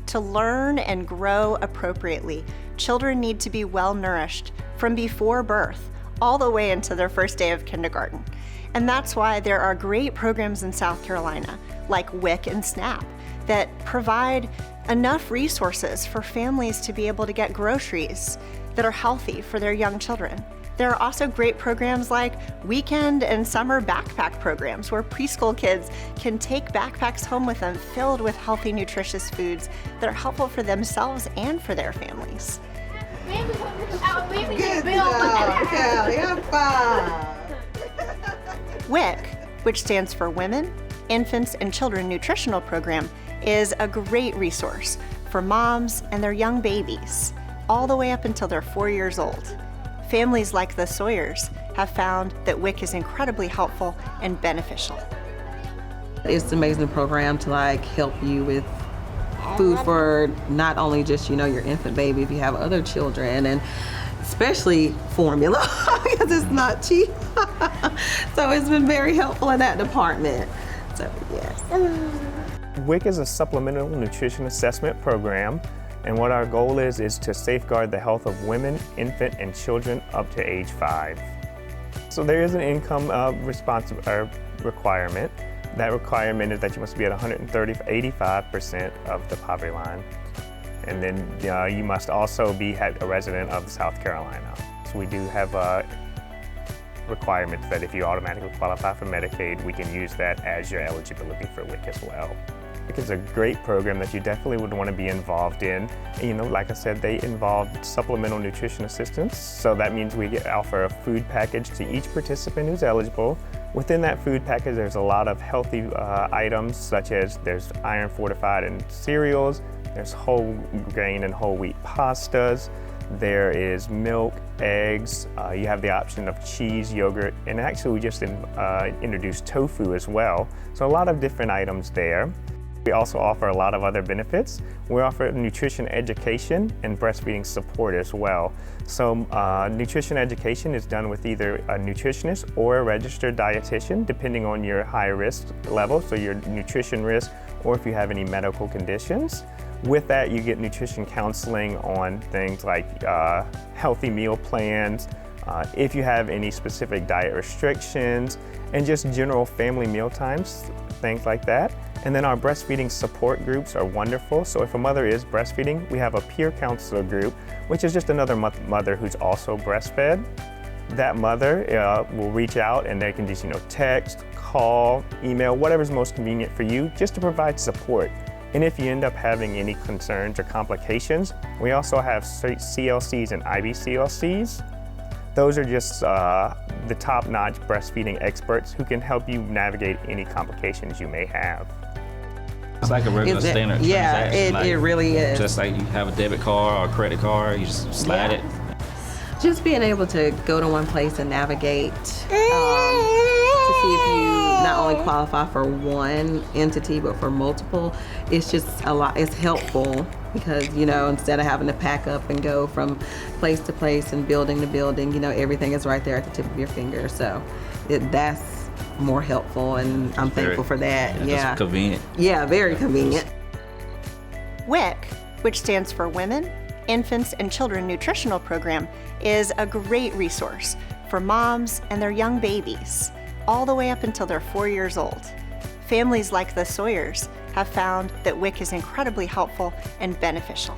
To learn and grow appropriately, children need to be well nourished from before birth all the way into their first day of kindergarten. And that's why there are great programs in South Carolina, like WIC and SNAP, that provide enough resources for families to be able to get groceries that are healthy for their young children. There are also great programs like weekend and summer backpack programs where preschool kids can take backpacks home with them filled with healthy, nutritious foods that are helpful for themselves and for their families. WIC, which stands for Women, Infants, and Children Nutritional Program, is a great resource for moms and their young babies, all the way up until they're 4 years old. Families like the Sawyers have found that WIC is incredibly helpful and beneficial. It's an amazing program to help you with food for not only just your infant baby, if you have other children, and especially formula because it's not cheap. So it's been very helpful in that department. So yes. WIC is a supplemental nutrition assessment program, and what our goal is to safeguard the health of women, infant, and children up to age 5. So there is an income requirement. That requirement is that you must be at 85% of the poverty line. And then you must also be a resident of South Carolina. So we do have requirements that if you automatically qualify for Medicaid, we can use that as your eligibility for WIC as well. It's a great program that you definitely would want to be involved in. Like I said, they involve supplemental nutrition assistance. So that means we offer a food package to each participant who's eligible. Within that food package, there's a lot of healthy items, such as there's iron fortified and cereals, there's whole grain and whole wheat pastas, there is milk, eggs, you have the option of cheese, yogurt, and actually we just introduced tofu as well. So a lot of different items there. We also offer a lot of other benefits. We offer nutrition education and breastfeeding support as well. So nutrition education is done with either a nutritionist or a registered dietitian, depending on your high risk level, so your nutrition risk, or if you have any medical conditions. With that, you get nutrition counseling on things like healthy meal plans, if you have any specific diet restrictions, and just general family meal times, things like that. And then our breastfeeding support groups are wonderful. So if a mother is breastfeeding, we have a peer counselor group, which is just another mother who's also breastfed. That mother will reach out and they can just text, call, email, whatever's most convenient for you, just to provide support. And if you end up having any concerns or complications, we also have CLCs and IBCLCs. Those are just the top-notch breastfeeding experts who can help you navigate any complications you may have. It's like a regular standard transaction. Yeah, it really is. Just like you have a debit card or a credit card, you just slide it. Just being able to go to one place and navigate to see if you not only qualify for one entity but for multiple, it's just a lot. It's helpful because instead of having to pack up and go from place to place and building to building, everything is right there at the tip of your finger. So that's more helpful, and I'm thankful for that. Yeah, it's convenient. Yeah, very convenient. WIC, which stands for Women, Infants, and Children Nutritional Program, is a great resource for moms and their young babies, all the way up until they're 4 years old. Families like the Sawyers have found that WIC is incredibly helpful and beneficial.